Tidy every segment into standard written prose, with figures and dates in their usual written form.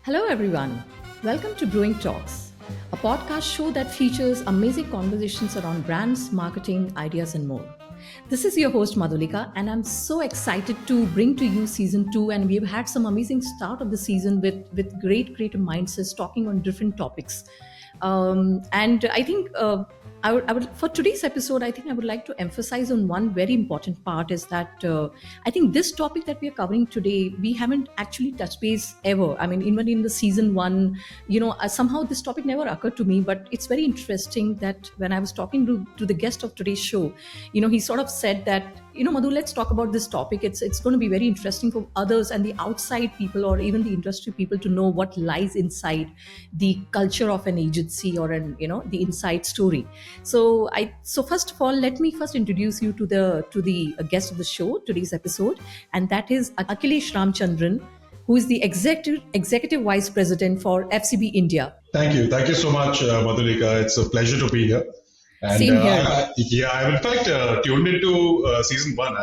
Hello, everyone. Welcome to Brewing Talks, a podcast show that features amazing conversations around brands, marketing, ideas, and more. This is your host, Madhulika, and I'm so excited to bring to you season two. And we've had some amazing start of the season with great creative mindsets talking on different topics. And I think I would for today's episode, I think I would like to emphasize on one very important part is that I think this topic that we are covering today, we haven't actually touched base ever. I mean, even in the season one, somehow this topic never occurred to me, but it's very interesting that when I was talking to the guest of today's show, he sort of said that, Madhu, let's talk about this topic. It's going to be very interesting for others and the outside people or even the industry people to know what lies inside the culture of an agency or the inside story. So first of all, let me first introduce you to the guest of the show, today's episode, and that is Akhilesh Ramachandran, who is the executive vice president for FCB India. Thank you. Thank you so much, Madhulika. It's a pleasure to be here. And Same here. I've in fact tuned into season one.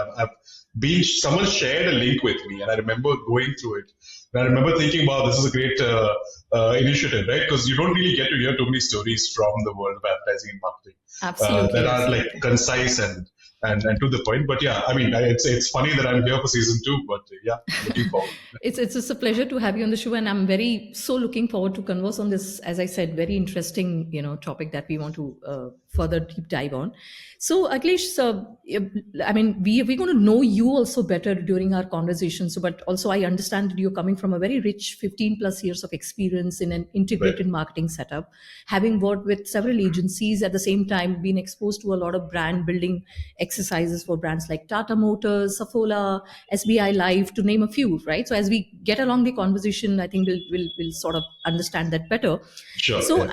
Someone shared a link with me, and I remember going through it. And I remember thinking, wow, this is a great initiative, right? Because you don't really get to hear too many stories from the world of advertising and marketing. Absolutely. That are like concise and to the point. But yeah, I mean, it's funny that I'm here for season two, but yeah, looking forward. It's just a pleasure to have you on the show, and I'm so looking forward to converse on this, as I said, very interesting, topic that we want to further deep dive on. So Akhilesh, we're going to know you also better during our conversation. So, but also I understand that you're coming from a very rich 15 plus years of experience in an integrated marketing setup, having worked with several agencies at the same time, been exposed to a lot of brand building exercises for brands like Tata Motors, Saffola, SBI Life, to name a few, right? So as we get along the conversation, I think we'll sort of understand that better. Sure. So,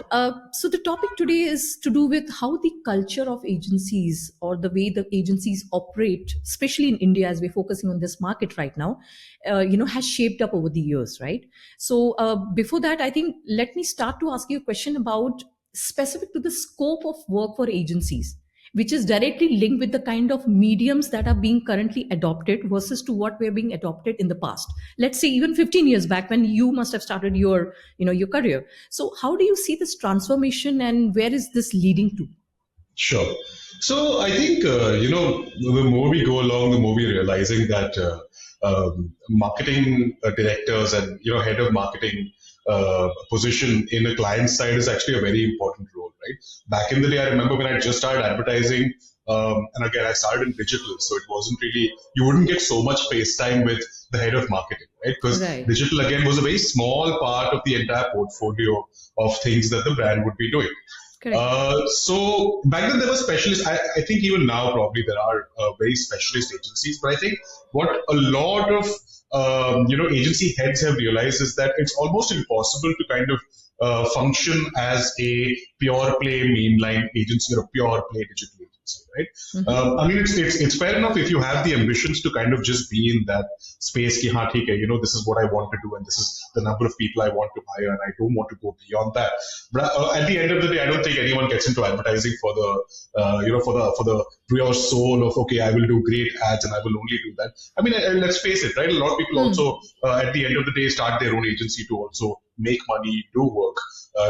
so the topic today is to do with how the culture of agencies or the way the agencies operate, especially in India, as we're focusing on this market right now, has shaped up over the years, right? So before that, I think let me start to ask you a question about specific to the scope of work for agencies, which is directly linked with the kind of mediums that are being currently adopted versus to what were being adopted in the past. Let's say even 15 years back when you must have started your career. So how do you see this transformation and where is this leading to? Sure. So I think, the more we go along, the more we're realizing that marketing directors and, head of marketing position in a client side is actually a very important role, right? Back in the day, I remember when I just started advertising, and again, I started in digital, so it wasn't really, you wouldn't get so much face time with the head of marketing, right? Because digital, again, was a very small part of the entire portfolio of things that the brand would be doing. So back then there were specialists. I think even now probably there are very specialist agencies. But I think what a lot of agency heads have realized is that it's almost impossible to kind of function as a pure play mainline agency or a pure play digital agency, right? Mm-hmm. It's fair enough if you have the ambitions to kind of just be in that space. Ki, haan, theek hai, this is what I want to do, and this is the number of people I want to hire, and I don't want to go beyond that. But at the end of the day, I don't think anyone gets into advertising for the pure soul of, okay, I will do great ads and I will only do that. I mean, let's face it, right? A lot of people also at the end of the day start their own agency to also make money, do work,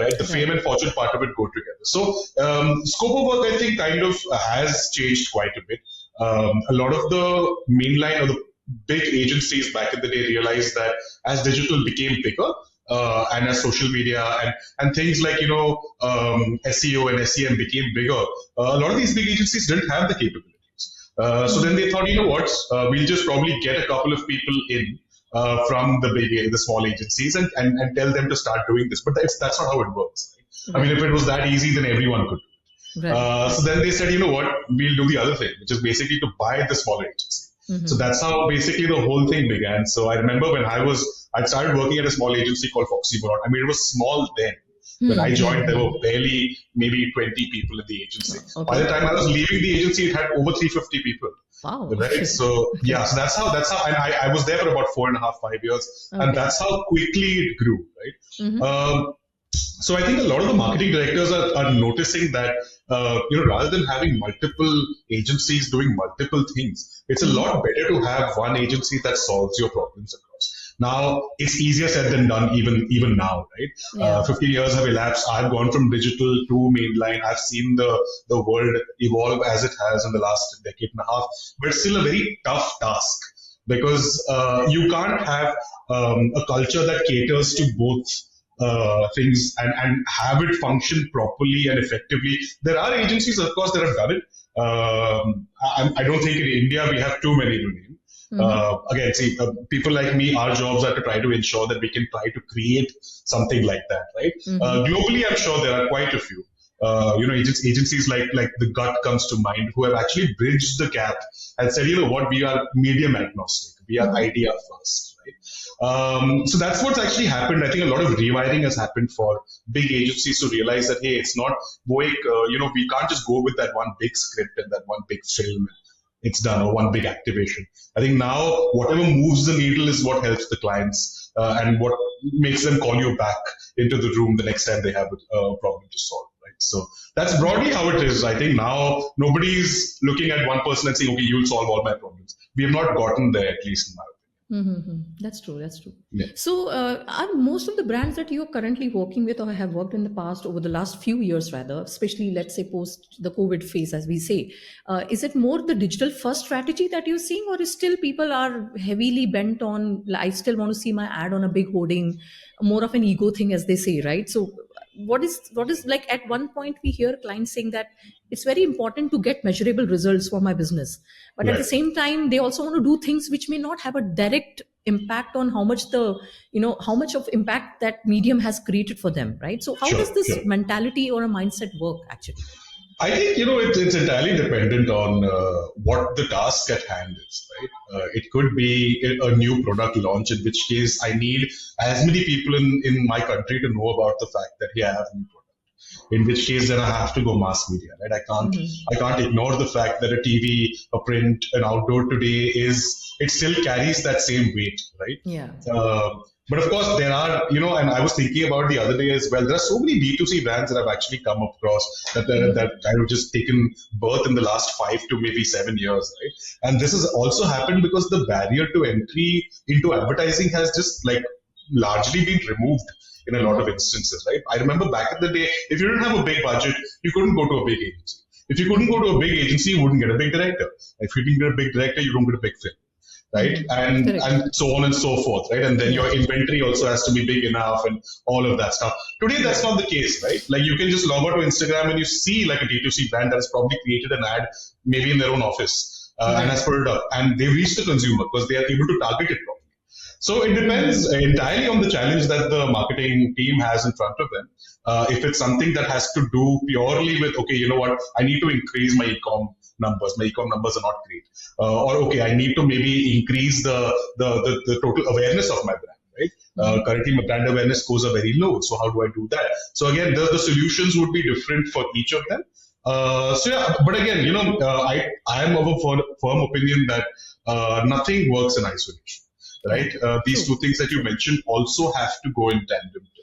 right? The fame and fortune part of it go together. So scope of work, I think, kind of has changed quite a bit. A lot of the mainline or the big agencies back in the day realized that as digital became bigger, and as social media and things like, SEO and SEM became bigger, a lot of these big agencies didn't have the capabilities. So then they thought, we'll just probably get a couple of people in from the small agencies and tell them to start doing this. But that's not how it works. Right? I mean, if it was that easy, then everyone could do it. Right. So then they said, we'll do the other thing, which is basically to buy the smaller agency. Mm-hmm. So that's how basically the whole thing began. So I remember when I started working at a small agency called Foxy. I mean, it was small then. When I joined, there were barely maybe 20 people in the agency. Okay. By the time I was leaving the agency, it had over 350 people. Wow. Right? So yeah, so that's how, and I was there for about 4.5, 5 years. Okay. And that's how quickly it grew, right? Mm-hmm. So I think a lot of the marketing directors are noticing that, rather than having multiple agencies doing multiple things, it's a lot better to have one agency that solves your problems across. Now it's easier said than done, even now, right? Yeah. 15 years have elapsed. I've gone from digital to mainline. I've seen the world evolve as it has in the last decade and a half, but it's still a very tough task because you can't have a culture that caters to both things and have it function properly and effectively. There are agencies, of course, that have done it. I don't think in India we have too many to name. Again, see, people like me, our jobs are to try to ensure that we can try to create something like that, right? Globally, I'm sure there are quite a few. Agencies like the Gut comes to mind, who have actually bridged the gap and said, you know what, we are medium agnostic, we are idea first, right? So that's what's actually happened. I think a lot of rewiring has happened for big agencies to realize that, hey, it's not going, we can't just go with that one big script and that one big film. It's done, or one big activation. I think now whatever moves the needle is what helps the clients and what makes them call you back into the room the next time they have a problem to solve. Right. So that's broadly how it is. I think now nobody's looking at one person and saying, okay, you'll solve all my problems. We have not gotten there, at least in my opinion. That's true. That's true. Yeah. So, are most of the brands that you are currently working with or have worked in the past over the last few years, rather, especially let's say post the COVID phase, as we say, is it more the digital first strategy that you're seeing, or is still people are heavily bent on, I still want to see my ad on a big hoarding, more of an ego thing, as they say, right? So, what is like at one point we hear clients saying that it's very important to get measurable results for my business, but at the Right. same time they also want to do things which may not have a direct impact on how much how much of impact that medium has created for them, right? So how Sure, does this sure. mentality or a mindset work actually? I think it's entirely dependent on what the task at hand is, right? It could be a new product launch, in which case I need as many people in my country to know about the fact that I have a new product. In which case, then I have to go mass media, right? I can't ignore the fact that a TV, a print, an outdoor today it still carries that same weight, right? Yeah. But of course, there are, and I was thinking about the other day as well. There are so many D2C brands that I've actually come across that kind of just taken birth in the last 5 to maybe 7 years, right? And this has also happened because the barrier to entry into advertising has just like largely been removed in a lot of instances, right? I remember back in the day, if you didn't have a big budget, you couldn't go to a big agency. If you couldn't go to a big agency, you wouldn't get a big director. If you didn't get a big director, you don't get a big film. Right, and so on and so forth, right? And then your inventory also has to be big enough, and all of that stuff. Today, that's not the case, right? Like you can just log out to Instagram and you see like a D2C brand that has probably created an ad, maybe in their own office, and has put it up, and they reach the consumer because they are able to target it properly. So it depends entirely on the challenge that the marketing team has in front of them. If it's something that has to do purely with, okay, you know what, I need to increase my e-com numbers. My e-com numbers are not great. Or, okay, I need to maybe increase the total awareness of my brand, right? Currently, my brand awareness scores are very low. So how do I do that? So again, the solutions would be different for each of them. But again, I am of a firm opinion that nothing works in isolation. Right? These two things that you mentioned also have to go in tandem together.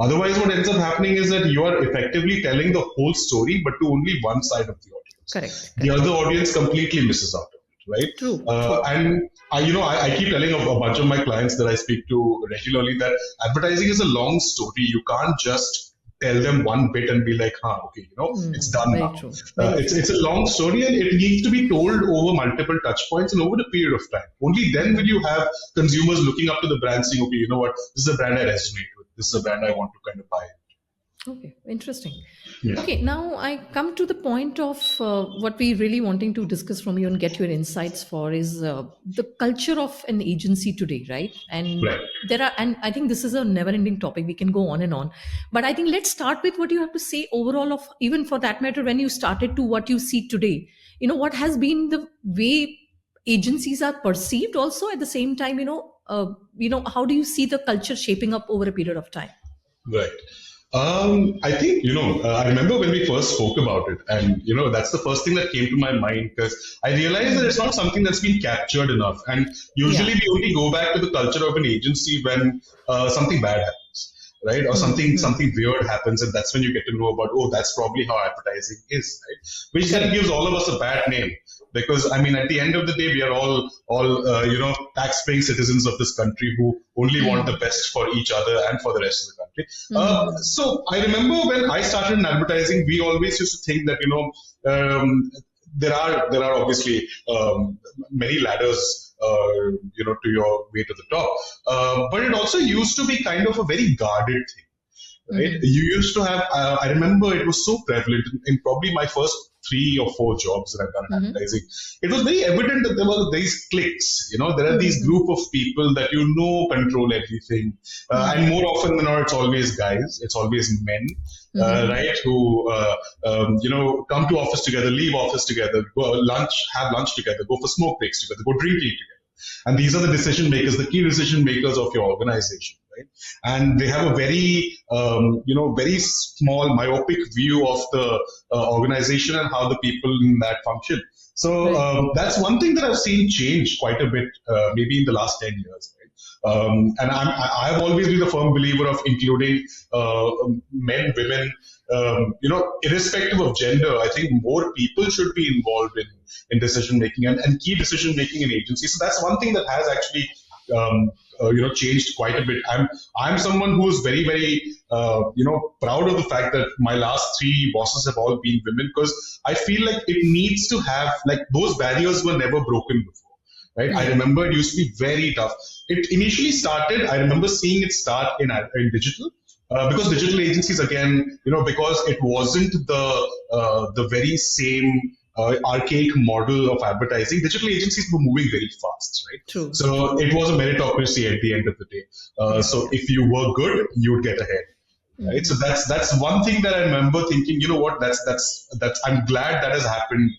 Otherwise, what ends up happening is that you are effectively telling the whole story, but to only one side of the audience. Correct. The other audience completely misses out on it, right? True. And I keep telling a bunch of my clients that I speak to regularly that advertising is a long story. You can't just tell them one bit and be like, okay, it's done now. True. It's a long story and it needs to be told over multiple touch points and over a period of time. Only then will you have consumers looking up to the brand saying, okay, you know what, this is a brand I resonate with. This is a brand I want to kind of buy. Okay, interesting. Yeah. Okay, now I come to the point of what we really wanting to discuss from you and get your insights for is the culture of an agency today, right? And and I think this is a never-ending topic. We can go on and on, but I think let's start with what you have to say overall of, even for that matter, when you started to what you see today. What has been the way agencies are perceived also at the same time. How do you see the culture shaping up over a period of time? Right. I think, I remember when we first spoke about it, and, that's the first thing that came to my mind because I realized that it's not something that's been captured enough. And usually we only go back to the culture of an agency when something bad happens. right? Or Mm-hmm. something weird happens, and that's when you get to know about, oh, that's probably how advertising is, right? Which then Correct. gives all of us a bad name, because I mean, at the end of the day, we are all tax-paying citizens of this country who only want the Mm-hmm. best for each other and for the rest of the country. Mm-hmm. So I remember when I started in advertising, we always used to think that there are obviously many ladders, to your way to the top, but it also used to be kind of a very guarded thing, right? Mm-hmm. You used to have, I remember it was so prevalent in probably my first 3 or 4 jobs that I've done in Mm-hmm. advertising. It was very evident that there were these cliques, there are these Mm-hmm. group of people that control everything. And Mm-hmm. more often than not, it's always guys, it's always men, Mm-hmm. right? Who, come to office together, leave office together, go have lunch together, go for smoke breaks together, go drinking together. And these are the decision makers, the key decision makers of your organization, right? And they have a very small myopic view of the organization and how the people in that function. So Right. that's one thing that I've seen change quite a bit, maybe in the last 10 years. Right? And I've always been a firm believer of including men, women, irrespective of gender. I think more people should be involved in decision making and key decision making in agencies. So that's one thing that has actually um, changed quite a bit. I'm someone who is very very proud of the fact that my last 3 bosses have all been women, because I feel like it needs to have, like, those barriers were never broken before. Right, I Mm-hmm. remember it used to be very tough. It initially started. I remember seeing it start in digital, because digital agencies, again, because it wasn't the very same archaic model of advertising. Digital agencies were moving very fast, right? True. True. So it was a meritocracy at the end of the day. Yeah. So Yeah. if you were good, you would get ahead. Right, so Mm-hmm. that's one thing that I remember thinking. You know what? That's. I'm glad that has happened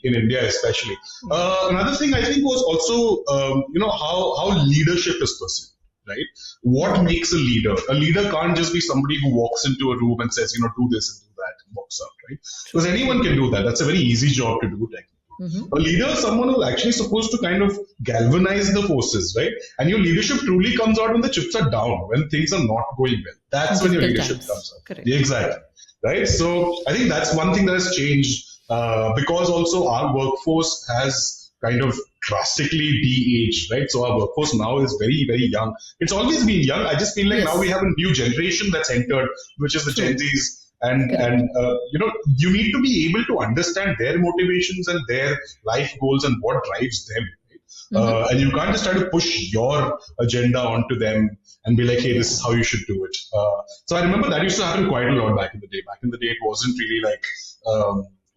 in India, especially. Yeah. Another thing I think was also, how leadership is perceived. Right? What Mm-hmm. makes a leader? A leader can't just be somebody who walks into a room and says, do this and do that and walks out, right? Because True. anyone True. can do that. That's a very easy job to do, technically. A Mm-hmm. leader is someone who's actually supposed to kind of galvanize the forces, right? And your leadership truly comes out when the chips are down, when things are not going well. That's when your Difficult leadership times. comes out. Correct. Yeah, exactly. Right. So I think that's one thing that has changed, because also our workforce has kind of drastically de-aged, right? So our workforce now is very, very young. It's always been young. I just feel like now we Yes. have a new generation that's entered, which is the Gen True. Zs, and Correct. you need to be able to understand their motivations and their life goals and what drives them, right? Mm-hmm. And you can't just try to push your agenda onto them and be like, hey, this is Yeah. how you should do it. So I remember that used to happen quite a lot back in the day. Back in the day, it wasn't really like,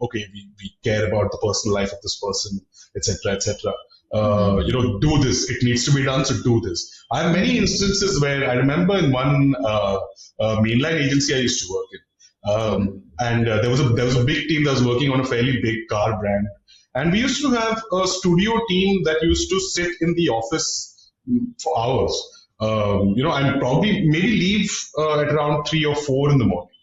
okay, we care about the personal life of this person, etc., etc. Mm-hmm. Do this. It needs to be done, so do this. I have many Mm-hmm. instances where I remember in one mainline agency I used to work in. Mm-hmm. And there was a big team that was working on a fairly big car brand, and we used to have a studio team that used to sit in the office for hours, and probably maybe leave at around 3 or 4 in the morning,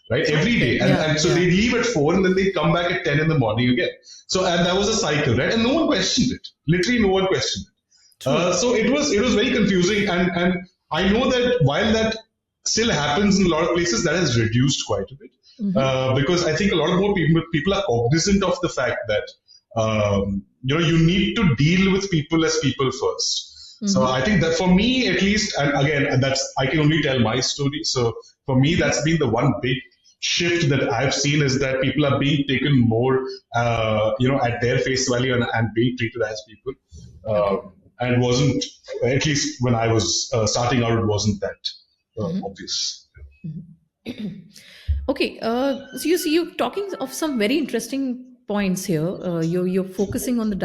right? Every Okay. day. And, Yeah. and so Yeah. they leave at 4 and then they come back at 10 in the morning again. So, and that was a cycle, right? And no one questioned it. Literally, no one questioned it. True. So it was very confusing, and I know that while that still happens in a lot of places, that has reduced quite a bit, Mm-hmm. because I think a lot of more people are cognizant of the fact that you need to deal with people as people first. So Mm-hmm. I think that for me at least, and again, that's, I can only tell my story. So for me, Mm-hmm. that's been the one big shift that I've seen, is that people are being taken more, at their face value, and being treated as people. Okay. And it wasn't, at least when I was starting out, it wasn't that Mm-hmm. obvious. Okay, so you see, you're talking of some very interesting points here. You're focusing on the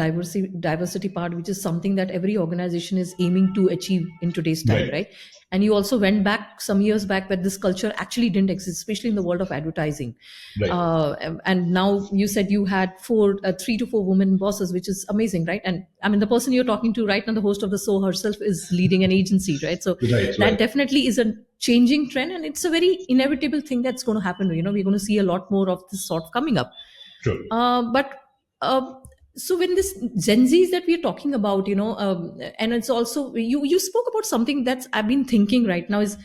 diversity part, which is something that every organization is aiming to achieve in today's time, Right, right? And you also went back some years back where this culture actually didn't exist, especially in the world of advertising. right, And now you said you had 3 to 4 women bosses, which is amazing, right? And I mean, the person you're talking to right now, the host of the show herself, is leading an agency, right? So right, that right. definitely is a changing trend, and it's a very inevitable thing that's going to happen. We're going to see a lot more of this sort coming up. Sure. But so when this Gen Zs that we're talking about, and it's also you spoke about something that's I've been thinking right now is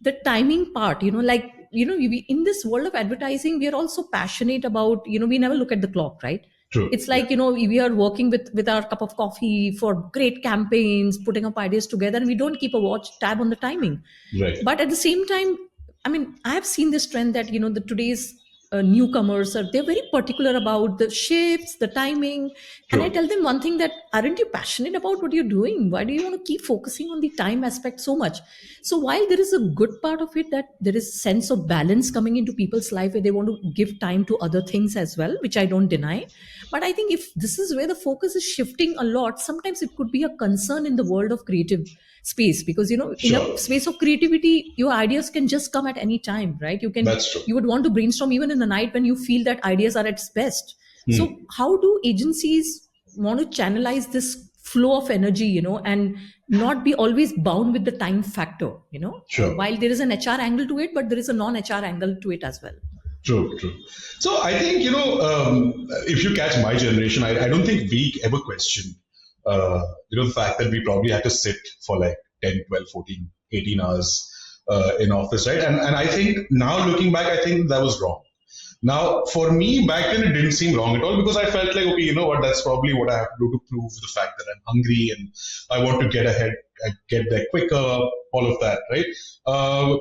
the timing part, like, in this world of advertising, we are also passionate about, we never look at the clock, right? True. It's Yeah. like, we are working with our cup of coffee for great campaigns, putting up ideas together, and we don't keep a watch tab on the timing. Right. But at the same time, I mean, I have seen this trend that, the today's newcomers are, they're very particular about the shifts, the timing. And I True. tell them one thing, that aren't you passionate about what you're doing? Why do you want to keep focusing on the time aspect so much? So while there is a good part of it, that there is sense of balance coming into people's life where they want to give time to other things as well, which I don't deny. But I think if this is where the focus is shifting a lot, sometimes it could be a concern in the world of creative space, because, in a Sure. space of creativity, your ideas can just come at any time, right? That's true. You would want to brainstorm even in the night when you feel that ideas are at its best. So Hmm. how do agencies want to channelize this flow of energy, and not be always bound with the time factor, Sure. while there is an HR angle to it, but there is a non-HR angle to it as well. True, true. So I think, if you catch my generation, I don't think we ever questioned, the fact that we probably had to sit for like 10, 12, 14, 18 hours in office, right? And I think now looking back, I think that was wrong. Now, for me, back then, it didn't seem wrong at all because I felt like, okay, you know what, that's probably what I have to do to prove the fact that I'm hungry and I want to get ahead, get there quicker, all of that, right?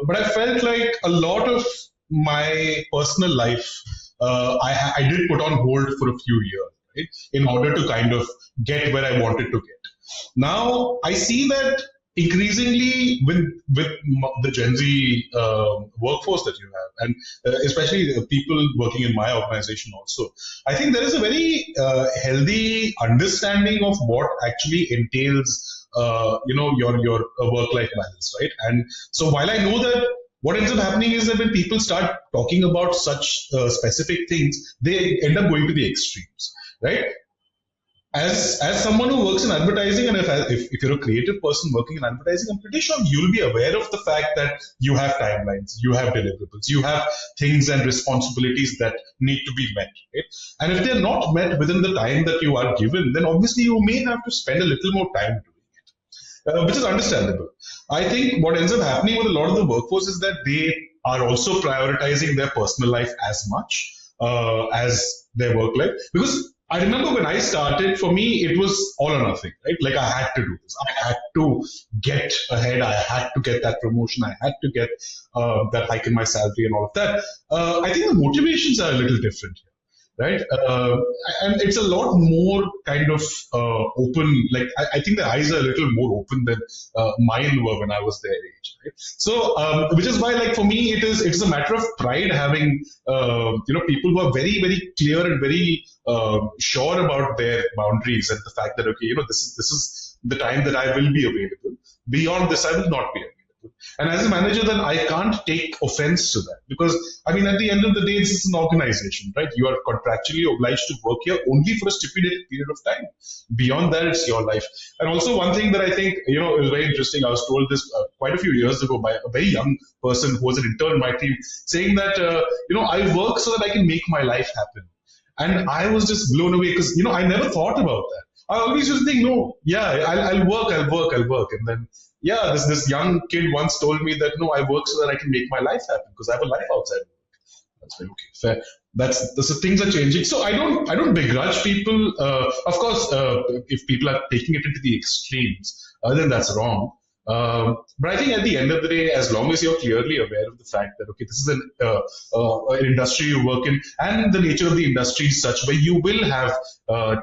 But I felt like a lot of my personal life, I did put on hold for a few years, right, in order to kind of get where I wanted to get. Now I see that increasingly with the Gen Z workforce that you have, and especially the people working in my organization also, I think there is a very healthy understanding of what actually entails, your work life balance, right? And so while I know that what ends up happening is that when people start talking about such specific things, they end up going to the extremes, right? As someone who works in advertising, and if you're a creative person working in advertising, I'm pretty sure you'll be aware of the fact that you have timelines, you have deliverables, you have things and responsibilities that need to be met, right? And if they're not met within the time that you are given, then obviously you may have to spend a little more time doing it, which is understandable. I think what ends up happening with a lot of the workforce is that they are also prioritizing their personal life as much as their work life. Because I remember when I started, for me, it was all or nothing, right? Like I had to do this. I had to get ahead. I had to get that promotion. I had to get that hike in my salary and all of that. I think the motivations are a little different here, right? And it's a lot more kind of open. Like I think the eyes are a little more open than mine were when I was their age, right? So, which is why, like for me, it's a matter of pride having people who are very very clear and very sure about their boundaries and the fact that okay, this is the time that I will be available. Beyond this, I will not be available. And as a manager, then I can't take offense to that because, I mean, at the end of the day, it's an organization, right? You are contractually obliged to work here only for a stipulated period of time. Beyond that, it's your life. And also, one thing that I think, is very interesting, I was told this quite a few years ago by a very young person who was an intern in my team, saying that, I work so that I can make my life happen. And I was just blown away because, I never thought about that. I always used to think, no, yeah, I'll work. And then, yeah, this young kid once told me that, no, I work so that I can make my life happen because I have a life outside work. That's very okay, fair. So things are changing. So I don't begrudge people. Of course, if people are taking it into the extremes, then that's wrong. But I think at the end of the day, as long as you're clearly aware of the fact that okay, this is an industry you work in, and the nature of the industry is such where you will have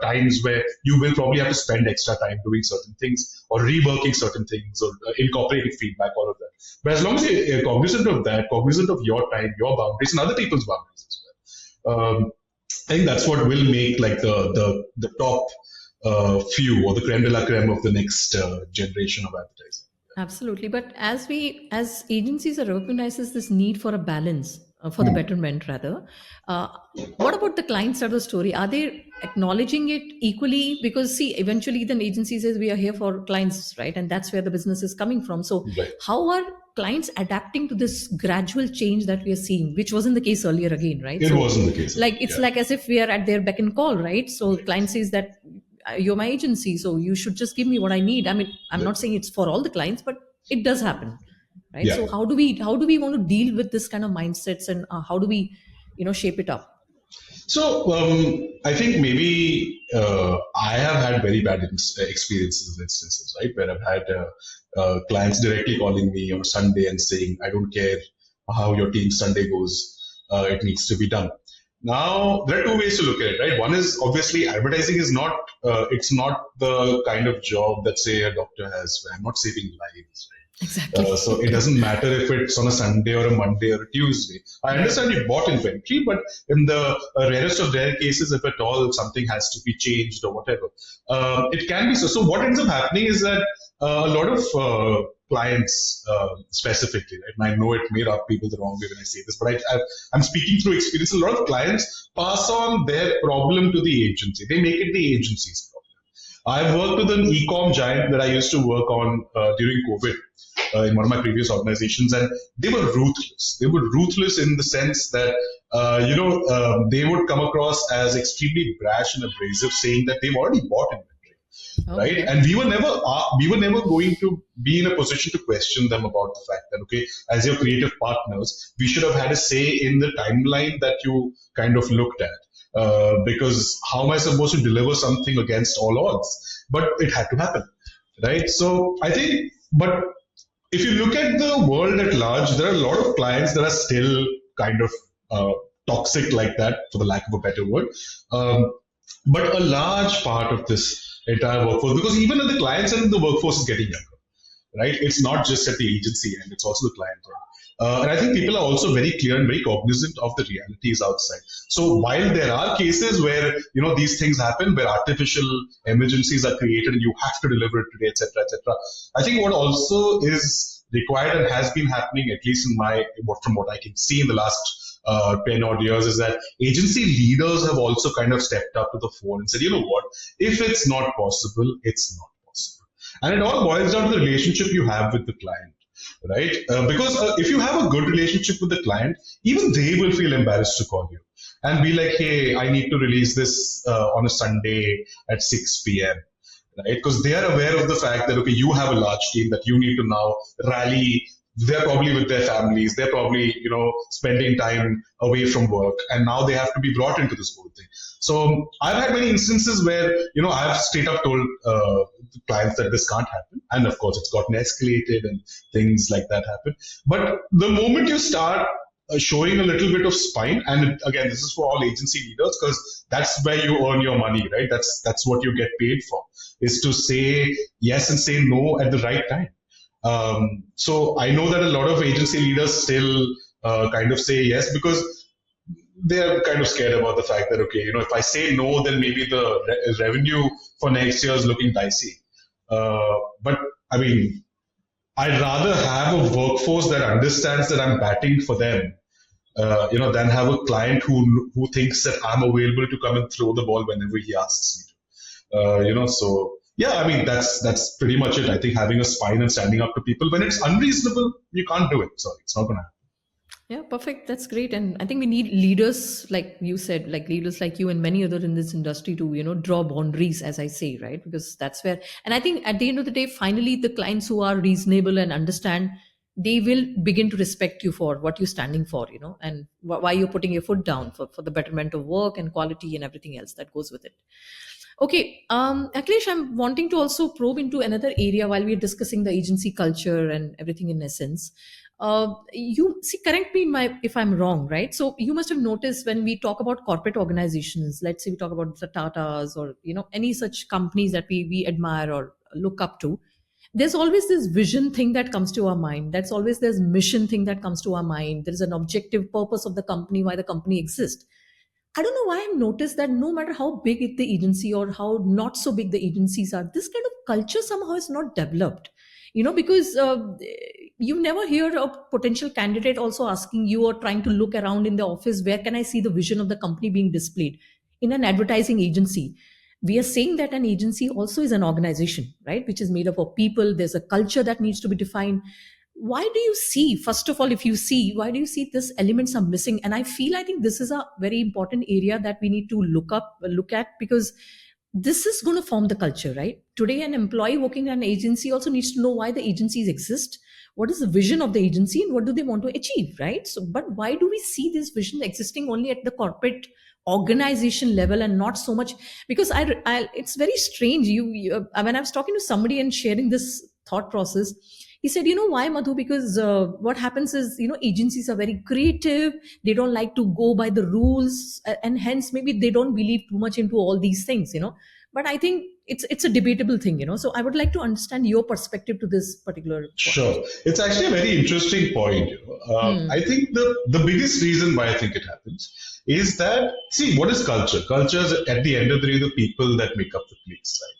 times where you will probably have to spend extra time doing certain things or reworking certain things or incorporating feedback, all of that. But as long as you're cognizant of that, cognizant of your time, your boundaries, and other people's boundaries as well, I think that's what will make like the top few or the creme de la creme of the next generation of advertising. Absolutely. But as agencies are recognizes this need for a balance, for the Hmm. betterment rather, uh, what about the client side of the story? Are they acknowledging it equally? Because see, eventually then agency says we are here for clients, right? And that's where the business is coming from. So Right. how are clients adapting to this gradual change that we are seeing, which wasn't the case earlier again, right? It So wasn't the case. like it's Yeah. like as if we are at their beck and call, right? So client says that you're my agency, so you should just give me what I need. I mean, I'm Right. not saying it's for all the clients, but it does happen. right? Yeah. So how do we want to deal with this kind of mindsets, and how do we shape it up? So I think maybe I have had very bad experiences in instances, right, where I've had clients directly calling me on Sunday and saying, "I don't care how your team Sunday goes, it needs to be done." Now there are two ways to look at it, right? One is obviously advertising is not it's not the kind of job that say a doctor has, where I'm not saving lives, right? So it Exactly. doesn't matter if it's on a Sunday or a Monday or a Tuesday. I Yeah. understand you bought inventory, but in the rarest of rare cases, if at all something has to be changed or whatever, it can be so. So what ends up happening is that a lot of clients specifically, right? And I know it may rub people the wrong way when I say this, but I'm speaking through experience. A lot of clients pass on their problem to the agency. They make it the agency's problem. I've worked with an e-com giant that I used to work on during COVID in one of my previous organizations, and they were ruthless. They were ruthless in the sense that they would come across as extremely brash and abrasive, saying that they've already bought inventory, right? Okay. And we were never going to be in a position to question them about the fact that, okay, as your creative partners, we should have had a say in the timeline that you kind of looked at. Because how am I supposed to deliver something against all odds? But it had to happen, right? So I think, but if you look at the world at large, there are a lot of clients that are still kind of toxic like that, for the lack of a better word. Um, but a large part of this entire workforce, because even the clients and the workforce is getting younger, right? It's not just at the agency end, it's also the client end. And I think people are also very clear and very cognizant of the realities outside. So while there are cases where these things happen, where artificial emergencies are created and you have to deliver it today, etc., etc., I think what also is required and has been happening, at least from what I can see in the last 10 odd years, is that agency leaders have also kind of stepped up to the fore and said, you know what, if it's not possible, it's not possible. And it all boils down to the relationship you have with the client, right? Because if you have a good relationship with the client, even they will feel embarrassed to call you and be like, hey, I need to release this on a Sunday at 6 p.m. Right? Because they are aware of the fact that, okay, you have a large team that you need to now rally. They're probably with their families. They're probably, spending time away from work. And now they have to be brought into this whole thing. So I've had many instances where, I've straight up told clients that this can't happen. And of course, it's gotten escalated and things like that happen. But the moment you start showing a little bit of spine, and again, this is for all agency leaders, because that's where you earn your money, right? That's what you get paid for, is to say yes and say no at the right time. So I know that a lot of agency leaders still kind of say yes, because they're kind of scared about the fact that, okay, if I say no, then maybe the revenue for next year is looking dicey. But I mean, I'd rather have a workforce that understands that I'm batting for them, than have a client who thinks that I'm available to come and throw the ball whenever he asks me to. So yeah, I mean, that's pretty much it. I think having a spine and standing up to people when it's unreasonable, you can't do it. Sorry, it's not gonna happen. Yeah, perfect. That's great. And I think we need leaders, like you said, like leaders like you and many other in this industry to, draw boundaries, as I say, right? Because that's where, and I think at the end of the day, finally, the clients who are reasonable and understand, they will begin to respect you for what you're standing for, and why you're putting your foot down for the betterment of work and quality and everything else that goes with it. Okay, Akhilesh, I'm wanting to also probe into another area while we're discussing the agency culture and everything in essence. You see, correct me if I'm wrong, right? So you must have noticed when we talk about corporate organizations, let's say we talk about the Tatas or any such companies that we admire or look up to. There's always this vision thing that comes to our mind. That's always this mission thing that comes to our mind. There is an objective purpose of the company, why the company exists. I don't know why I've noticed that no matter how big the agency or how not so big the agencies are, this kind of culture somehow is not developed. Because you never hear a potential candidate also asking you or trying to look around in the office, where can I see the vision of the company being displayed? In an advertising agency, we are saying that an agency also is an organization, right? Which is made up of people. There's a culture that needs to be defined. Why do you see, first of all, if you see, why do you see this elements are missing? And I think this is a very important area that we need to look at, because this is going to form the culture, right? Today an employee working in an agency also needs to know why the agencies exist, what is the vision of the agency and what do they want to achieve, right? So but why do we see this vision existing only at the corporate organization level and not so much? Because it's very strange. When I was talking to somebody and sharing this thought process, he said, you know why, Madhu? Because what happens is, agencies are very creative. They don't like to go by the rules, and hence maybe they don't believe too much into all these things, but I think it's a debatable thing, so I would like to understand your perspective to this particular point. Sure. It's actually a very interesting point. I think the biggest reason why I think it happens is that, see, what is culture? Culture is, at the end of the day, the people that make up the place, right?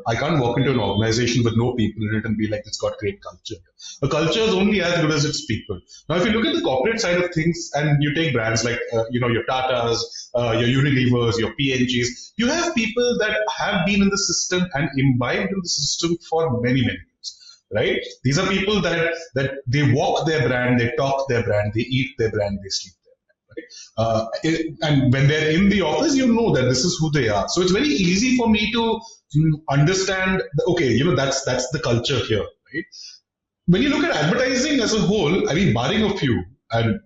I can't walk into an organization with no people in it and be like, it's got great culture. A culture is only as good as its people. Now, if you look at the corporate side of things and you take brands like, your Tatas, your Unilevers, your P&Gs, you have people that have been in the system and imbibed in the system for many, many years, right? These are people that they walk their brand, they talk their brand, they eat their brand, they sleep their brand, right? And when they're in the office, you know that this is who they are. So it's very easy for me to understand, okay, that's the culture here, right? When you look at advertising as a whole, I mean, barring a few, and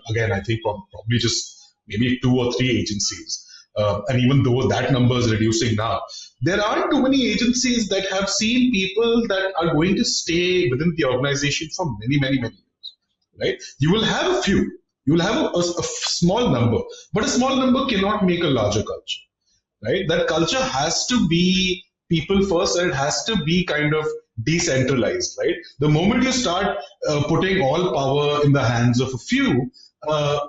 again, I think probably just maybe 2 or 3 agencies, and even though that number is reducing now, there aren't too many agencies that have seen people that are going to stay within the organization for many, many, many years, right? You will have a few, you will have a small number, but a small number cannot make a larger culture, right? That culture has to be people first, and it has to be kind of decentralized, right? The moment you start putting all power in the hands of a few,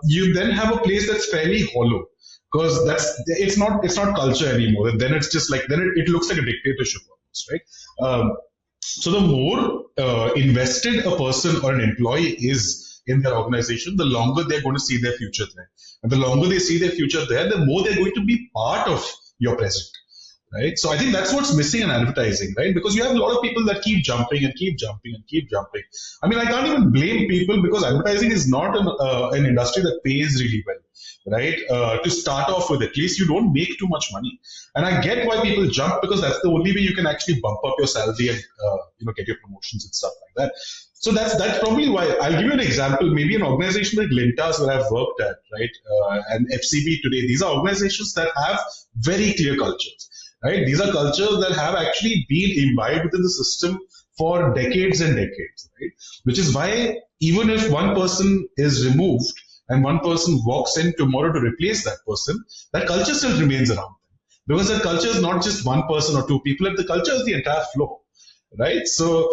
you then have a place that's fairly hollow, because it's not culture anymore. And then it's just like, then it looks like a dictatorship almost, right? So the more invested a person or an employee is in their organization, the longer they're going to see their future there. And the longer they see their future there, the more they're going to be part of your present, right? So I think that's what's missing in advertising, right? Because you have a lot of people that keep jumping and keep jumping and keep jumping. I mean, I can't even blame people, because advertising is not an industry that pays really well, right? To start off with, at least you don't make too much money. And I get why people jump, because that's the only way you can actually bump up your salary and get your promotions and stuff like that. So that's probably why. I'll give you an example. Maybe an organization like Lintas, where I've worked at, right, and FCB today. These are organizations that have very clear cultures, right? These are cultures that have actually been imbibed within the system for decades and decades, right? Which is why even if one person is removed and one person walks in tomorrow to replace that person, that culture still remains around. Because that culture is not just one person or 2 people, the culture is the entire flow. Right. So,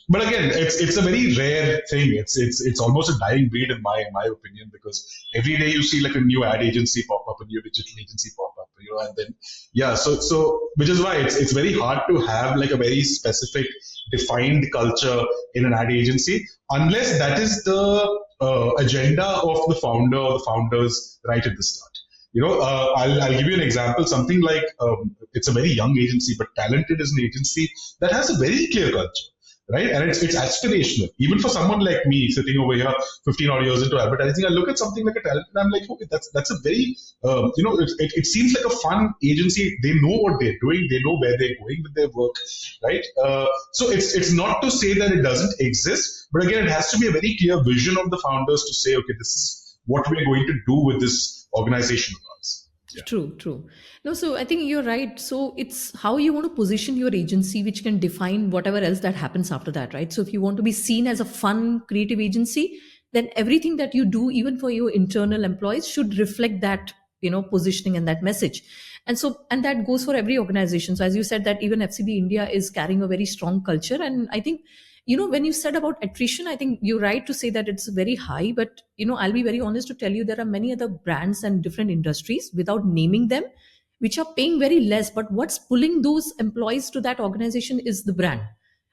but again, it's a very rare thing. It's almost a dying breed in my opinion, because every day you see like a new ad agency pop up, a new digital agency pop up, and then, yeah. So which is why it's very hard to have like a very specific defined culture in an ad agency, unless that is the agenda of the founder or the founders right at the start. I'll give you an example. Something like, it's a very young agency, but Talented is an agency that has a very clear culture, right? And it's aspirational. Even for someone like me, sitting over here, 15 odd years into advertising, I look at something like a Talented, and I'm like, okay, that's a very, it seems like a fun agency. They know what they're doing. They know where they're going with their work, right? So it's not to say that it doesn't exist, but again, it has to be a very clear vision of the founders to say, okay, this is what we're going to do with this organization of ours. Yeah. True. No, so I think you're right. So it's how you want to position your agency, which can define whatever else that happens after that, right? So if you want to be seen as a fun, creative agency, then everything that you do, even for your internal employees, should reflect that, positioning and that message. And that goes for every organization. So as you said, that even FCB India is carrying a very strong culture. And I think, when you said about attrition, I think you're right to say that it's very high, but, I'll be very honest to tell you, there are many other brands and different industries, without naming them, which are paying very less. But what's pulling those employees to that organization is the brand,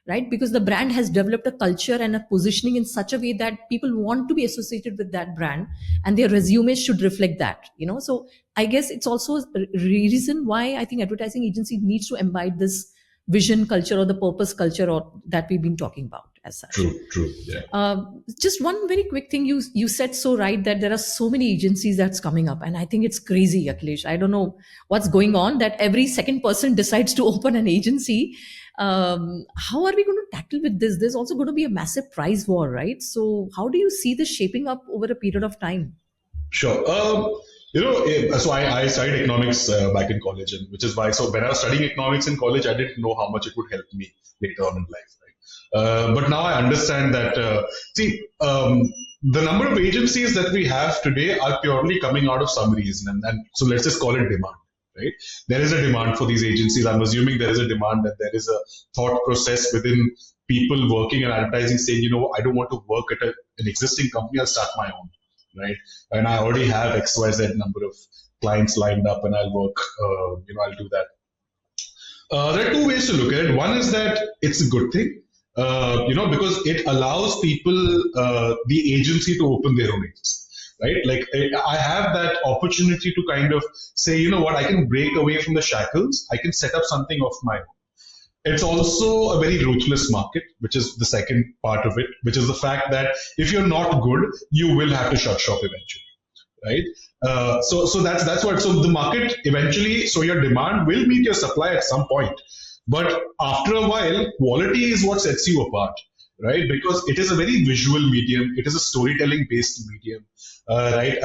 right? Because the brand has developed a culture and a positioning in such a way that people want to be associated with that brand, and their resumes should reflect that, So I guess it's also a reason why I think advertising agency needs to imbibe this vision culture or the purpose culture, or that we've been talking about as such. True. Yeah. Just one very quick thing. You said so right that there are so many agencies that's coming up, and I think it's crazy, Akhilesh. I don't know what's going on, that every second person decides to open an agency. How are we going to tackle with this? There's also going to be a massive price war, right? So how do you see this shaping up over a period of time? Sure. So I studied economics back in college, and which is why. So when I was studying economics in college, I didn't know how much it would help me later on in life, right? But now I understand that. The number of agencies that we have today are purely coming out of some reason, and so let's just call it demand, right? There is a demand for these agencies. I'm assuming there is a demand, and there is a thought process within people working in advertising saying, I don't want to work at an existing company. I'll start my own, right? And I already have XYZ number of clients lined up, and I'll work. I'll do that. There are two ways to look at it. One is that it's a good thing, because it allows people, the agency, to open their own agency, right? Like I have that opportunity to kind of say, you know what, I can break away from the shackles. I can set up something of my own. It's also a very ruthless market, which is the second part of it, which is the fact that if you're not good, you will have to shut shop eventually, right? So that's what. So the market eventually, so your demand will meet your supply at some point, but after a while, quality is what sets you apart, right? Because it is a very visual medium. It is a storytelling based medium, right?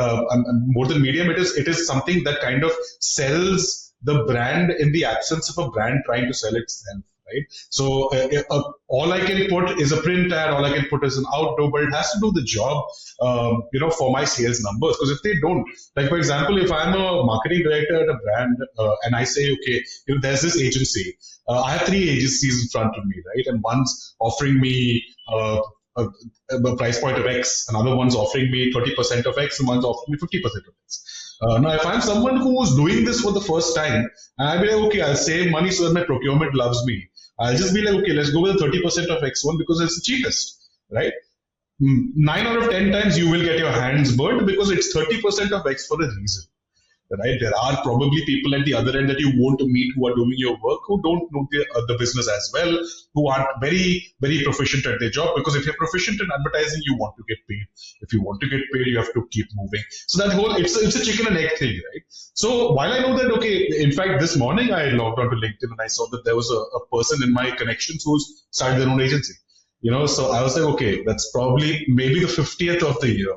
More than medium, it is something that kind of sells the brand in the absence of a brand trying to sell itself, right? So all I can put is a print ad, all I can put is an outdoor, but it has to do the job, for my sales numbers. Because if they don't, like for example, if I'm a marketing director at a brand and I say, okay, there's this agency, I have three agencies in front of me, right? And one's offering me a price point of X, another one's offering me 30% of X, and one's offering me 50% of X. Now, if I'm someone who's doing this for the first time, and I'll be like, okay, I'll save money so that my procurement loves me. I'll just be like, okay, let's go with 30% of X one because it's the cheapest, right? 9 out of 10 times you will get your hands burned because it's 30% of X for a reason, right? There are probably people at the other end that you want to meet who are doing your work, who don't know the business as well, who aren't very, very proficient at their job. Because if you're proficient in advertising, you want to get paid. If you want to get paid, you have to keep moving. So that whole, it's a chicken and egg thing, right? So while I know that, okay, in fact, this morning I logged onto LinkedIn and I saw that there was a person in my connections who's started their own agency. So I was like, okay, that's probably maybe the 50th of the year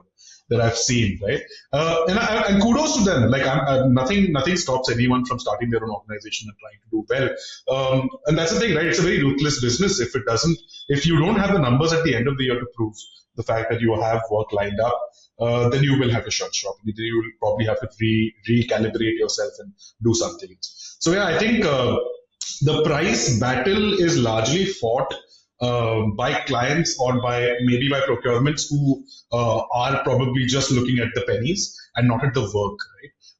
that I've seen, right? And kudos to them. Like, nothing stops anyone from starting their own organization and trying to do well. And that's the thing, right? It's a very ruthless business. If you don't have the numbers at the end of the year to prove the fact that you have work lined up, then you will have to shut shop. Then you will probably have to recalibrate yourself and do something. So yeah, I think the price battle is largely fought by clients or maybe by procurements who are probably just looking at the pennies and not at the work,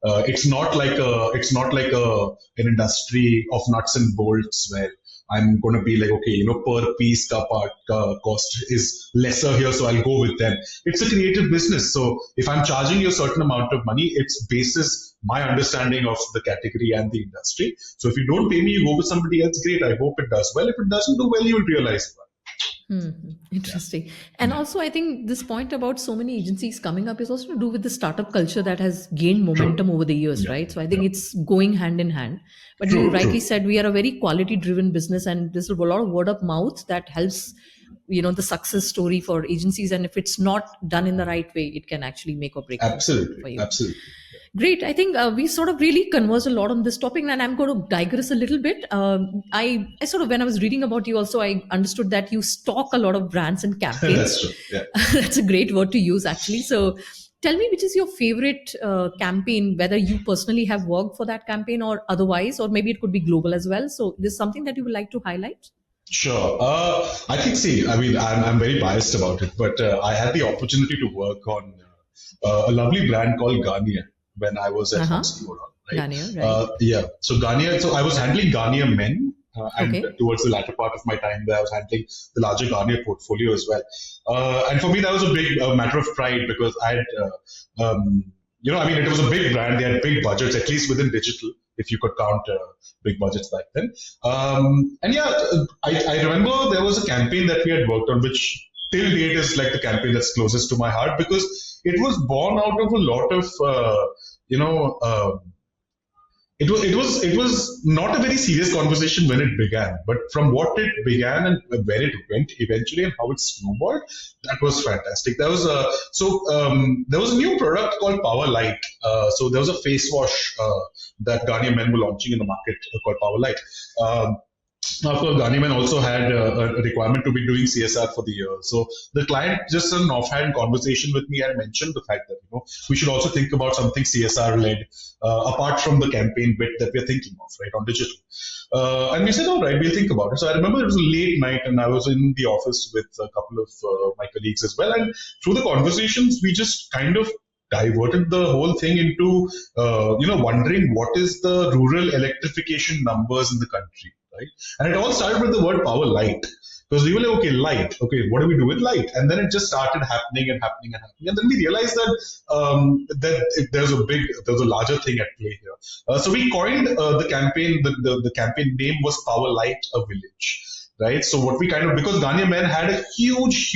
right? It's not like an industry of nuts and bolts where I'm going to be like, okay, per piece ka part cost is lesser here, so I'll go with them. It's a creative business. So if I'm charging you a certain amount of money, it's basis my understanding of the category and the industry. So if you don't pay me, you go with somebody else, great. I hope it does well. If it doesn't do well, you'll realize why. Interesting. And also, I think this point about so many agencies coming up is also to do with the startup culture that has gained momentum over the years, right? So I think it's going hand in hand. But you rightly said, we are a very quality driven business, and there's a lot of word of mouth that helps, the success story for agencies. And if it's not done in the right way, it can actually make or break for you. Absolutely. Great. I think we sort of really conversed a lot on this topic, and I'm going to digress a little bit. I sort of, when I was reading about you also, I understood that you stalk a lot of brands and campaigns. That's true. Yeah. That's a great word to use, actually. So tell me, which is your favorite campaign, whether you personally have worked for that campaign or otherwise, or maybe it could be global as well. So there's something that you would like to highlight? Sure. I think, I'm very biased about it, but I had the opportunity to work on a lovely brand called Garnier when I was at Foxy Oral, right? Garnier, right. Yeah. So Garnier, so I was handling Garnier Men, and towards the latter part of my time there, I was handling the larger Garnier portfolio as well. And for me, that was a big matter of pride because I had, it was a big brand. They had big budgets, at least within digital, if you could count big budgets back then. I remember there was a campaign that we had worked on, which till date is like the campaign that's closest to my heart because it was born out of a lot of, It was not a very serious conversation when it began, but from what it began and where it went eventually and how it snowballed, that was fantastic. There was a new product called Power Light. So there was a face wash that Garnier Men were launching in the market called Power Light. Um, of course, Ghanaian also had a requirement to be doing CSR for the year. So the client, just an offhand conversation with me, had mentioned the fact that we should also think about something CSR led apart from the campaign bit that we're thinking of, right, on digital. And we said, all right, we'll think about it. So I remember it was a late night, and I was in the office with a couple of my colleagues as well. And through the conversations, we just kind of diverted the whole thing into wondering what is the rural electrification numbers in the country, right? And it all started with the word power light. Because we were like, okay, light. Okay, what do we do with light? And then it just started happening and happening and happening. And then we realized that there's a larger thing at play here. So we coined the campaign. The campaign name was Power Light a Village. Right. So what we kind of, because Ghanaian Men had a huge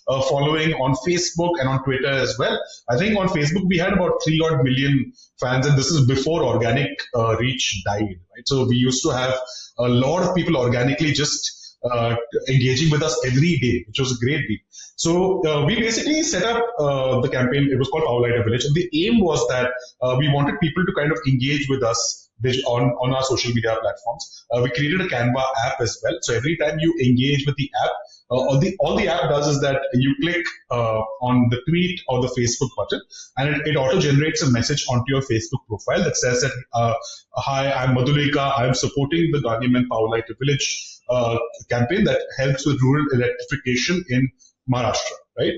following on Facebook and on Twitter as well. I think on Facebook we had about 3 odd million fans, and this is before organic reach died. Right. So we used to have a lot of people organically just engaging with us every day, which was a great deal. So we basically set up the campaign. It was called Power Light a Village, and the aim was that we wanted people to kind of engage with us on our social media platforms. We created a Canva app as well. So every time you engage with the app, all the app does is that you click on the tweet or the Facebook button, and it auto generates a message onto your Facebook profile that says that, hi, I'm Madhulika. I'm supporting the Ghanaian Men Power Light a Village campaign that helps with rural electrification in Maharashtra, right?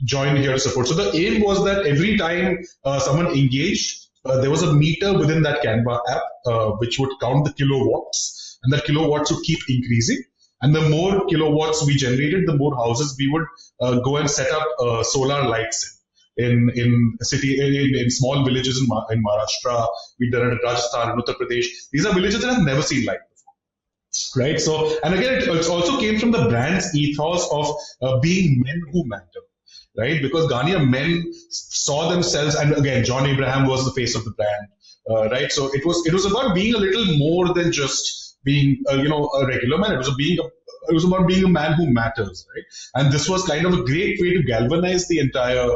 Join here to support. So the aim was that every time someone engaged, there was a meter within that Canva app which would count the kilowatts, and that kilowatts would keep increasing. And the more kilowatts we generated, the more houses we would go and set up solar lights in small villages in Maharashtra. We've done it in Rajasthan, in Uttar Pradesh. These are villages that have never seen light before, right? So, and again, it also came from the brand's ethos of being men who matter. Right, because Ghanaian Men saw themselves, and again, John Abraham was the face of the brand, right? So it was about being a little more than just being, a regular man. It was about being a man who matters, right? And this was kind of a great way to galvanize the entire,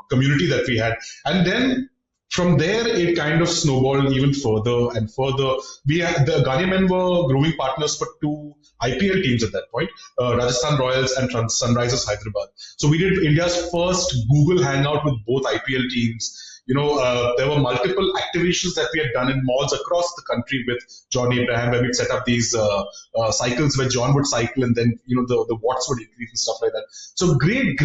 community that we had, and then. From there, it kind of snowballed even further and further. The Ghanaian Men were growing partners for 2 IPL teams at that point, Rajasthan Royals and Sunrisers Hyderabad. So we did India's first Google Hangout with both IPL teams. There were multiple activations that we had done in malls across the country with John Abraham, where we'd set up these cycles where John would cycle, and then the watts would increase and stuff like that. So great.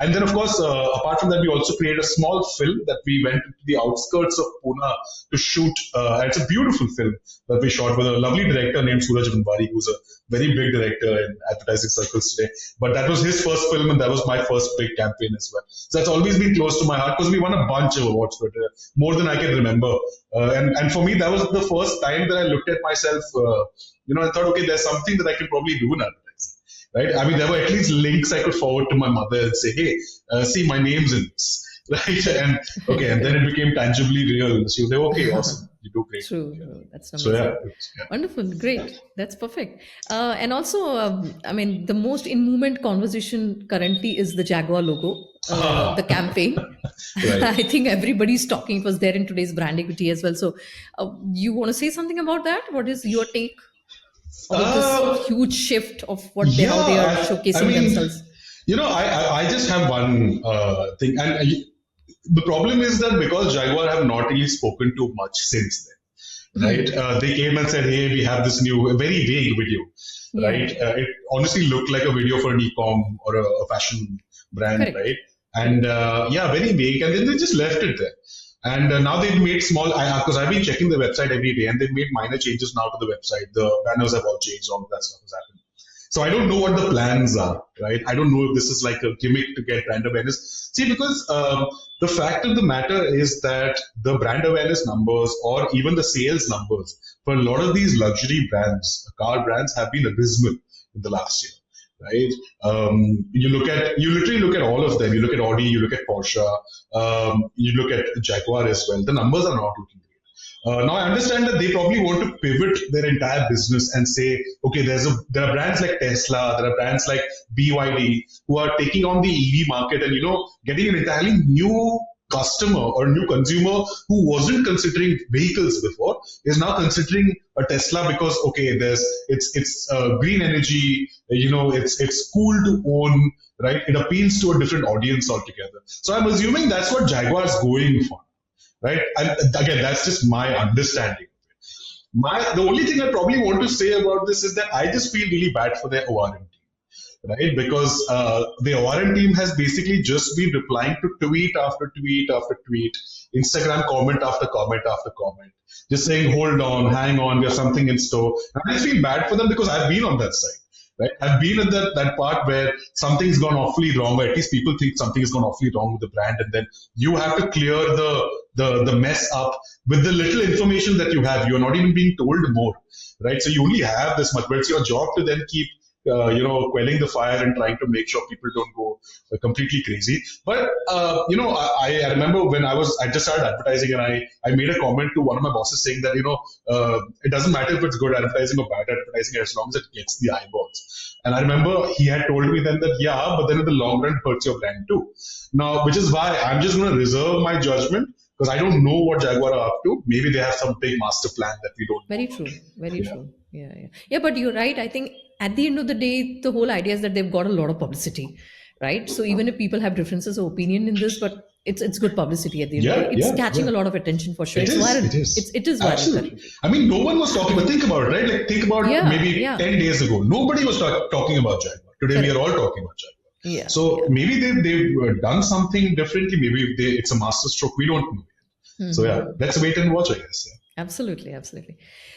And then of course, apart from that, we also created a small film that we went to the outskirts of Pune to shoot. It's a beautiful film that we shot with a lovely director named Suraj Banwari, who's a very big director in advertising circles today. But that was his first film, and that was my first big campaign as well. So that's always been close to my heart because we won a bunch of awards for it, more than I can remember. And for me, that was the first time that I looked at myself, and thought, okay, there's something that I can probably do in advertising. Right? I mean, there were at least links I could forward to my mother and say, hey, see, my name's in this. Right? And then it became tangibly real. She was like, okay, awesome. You do great. True. That's amazing. So yeah. Wonderful. Great. That's perfect. And also, the most in movement conversation currently is the Jaguar logo, the campaign. Right. I think everybody's talking. It was there in today's brand equity as well. So you want to say something about that? What is your take on this huge shift of how they are showcasing themselves? I just have one thing. And the problem is that because Jaguar have not really spoken too much since then, right? They came and said, hey, we have this new, very vague video, right? It honestly looked like a video for an e-com or a fashion brand, correct, right? And very vague. And then they just left it there. And now they've made small, because I've been checking the website every day, and they've made minor changes now to the website. The banners have all changed, all of that stuff has happened. So I don't know what the plans are, right? I don't know if this is like a gimmick to get brand awareness. See, because the fact of the matter is that the brand awareness numbers or even the sales numbers for a lot of these luxury brands, car brands, have been abysmal in the last year. right? You literally look at all of them. You look at Audi, you look at Porsche, you look at Jaguar as well. The numbers are not looking great. Now I understand that they probably want to pivot their entire business and say, okay, there are brands like Tesla, there are brands like BYD who are taking on the EV market and getting an entirely new customer or new consumer who wasn't considering vehicles before is now considering a Tesla because okay, it's green energy, it's cool to own, right? It appeals to a different audience altogether. So I'm assuming that's what Jaguar's going for, right? And again, that's just my understanding. The only thing I probably want to say about this is that I just feel really bad for their ORM team, right? Because the ORM team has basically just been replying to tweet after tweet after tweet, Instagram comment after comment after comment, just saying, hold on, hang on, we have something in store. And I feel bad for them because I've been on that side. Right? I've been at that part where something's gone awfully wrong, or at least people think something has gone awfully wrong with the brand, and then you have to clear the mess up with the little information that you have. You're not even being told more, right? So you only have this much, but it's your job to then keep quelling the fire and trying to make sure people don't go completely crazy. But I remember when I just started advertising, and I made a comment to one of my bosses saying that it doesn't matter if it's good advertising or bad advertising as long as it gets the eyeballs. And I remember he had told me then that but then in the long run it hurts your brand too. Now, which is why I'm just going to reserve my judgment, because I don't know what Jaguar are up to. Maybe they have some big master plan that we don't Very know. true. Very true. Yeah, but you're right. I think at the end of the day, the whole idea is that they've got a lot of publicity, right? So even if people have differences of opinion in this, but it's good publicity at the end of the day. It's catching a lot of attention for sure. It It's is. viral. It is. It is viral. Absolutely. I mean, no one was talking, but think about it, right? Like, think about maybe 10 days ago. Nobody was talking about Jaguar. Today, we are all talking about Jaguar. Yeah. So maybe they've done something differently. Maybe it's a master stroke. We don't know yet. So let's wait and watch, I guess. Yeah. Absolutely.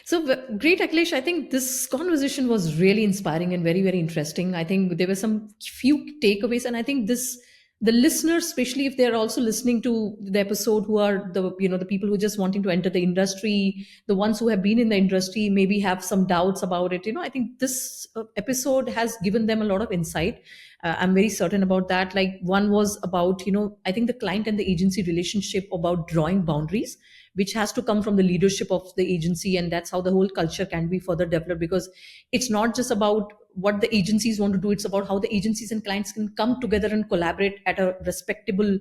So great, Akhilesh. I think this conversation was really inspiring and very, very interesting. I think there were some few takeaways, and I think the listeners, especially if they're also listening to the episode, who are the people who are just wanting to enter the industry, the ones who have been in the industry, maybe have some doubts about it. I think this episode has given them a lot of insight. I'm very certain about that. Like, one was about, I think the client and the agency relationship, about drawing boundaries, which has to come from the leadership of the agency. And that's how the whole culture can be further developed, because it's not just about what the agencies want to do. It's about how the agencies and clients can come together and collaborate at a respectable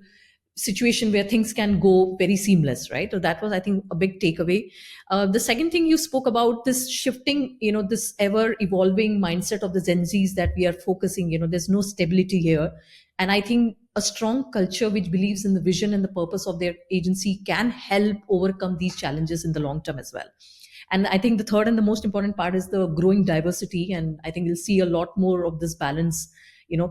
situation where things can go very seamless, right? So that was, I think, a big takeaway. The second thing you spoke about, this shifting, this ever evolving mindset of the Gen Zs that we are focusing, there's no stability here. And I think a strong culture which believes in the vision and the purpose of their agency can help overcome these challenges in the long term as well. And I think the third and the most important part is the growing diversity. And I think we'll see a lot more of this balance,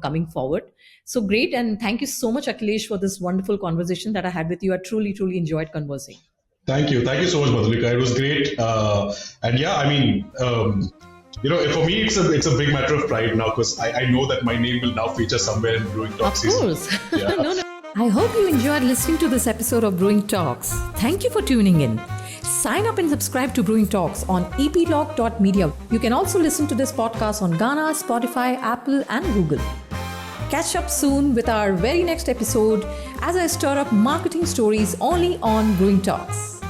coming forward. So great. And thank you so much, Akhilesh, for this wonderful conversation that I had with you. I truly, truly enjoyed conversing. Thank you. Thank you so much, Madhulika. It was great. And yeah, I mean, for me, it's a big matter of pride now, because I know that my name will now feature somewhere in Brewing Talks. Of course. Yeah. No. I hope you enjoyed listening to this episode of Brewing Talks. Thank you for tuning in. Sign up and subscribe to Brewing Talks on eplog.media. You can also listen to this podcast on Ghana, Spotify, Apple, and Google. Catch up soon with our very next episode as I stir up marketing stories only on Brewing Talks.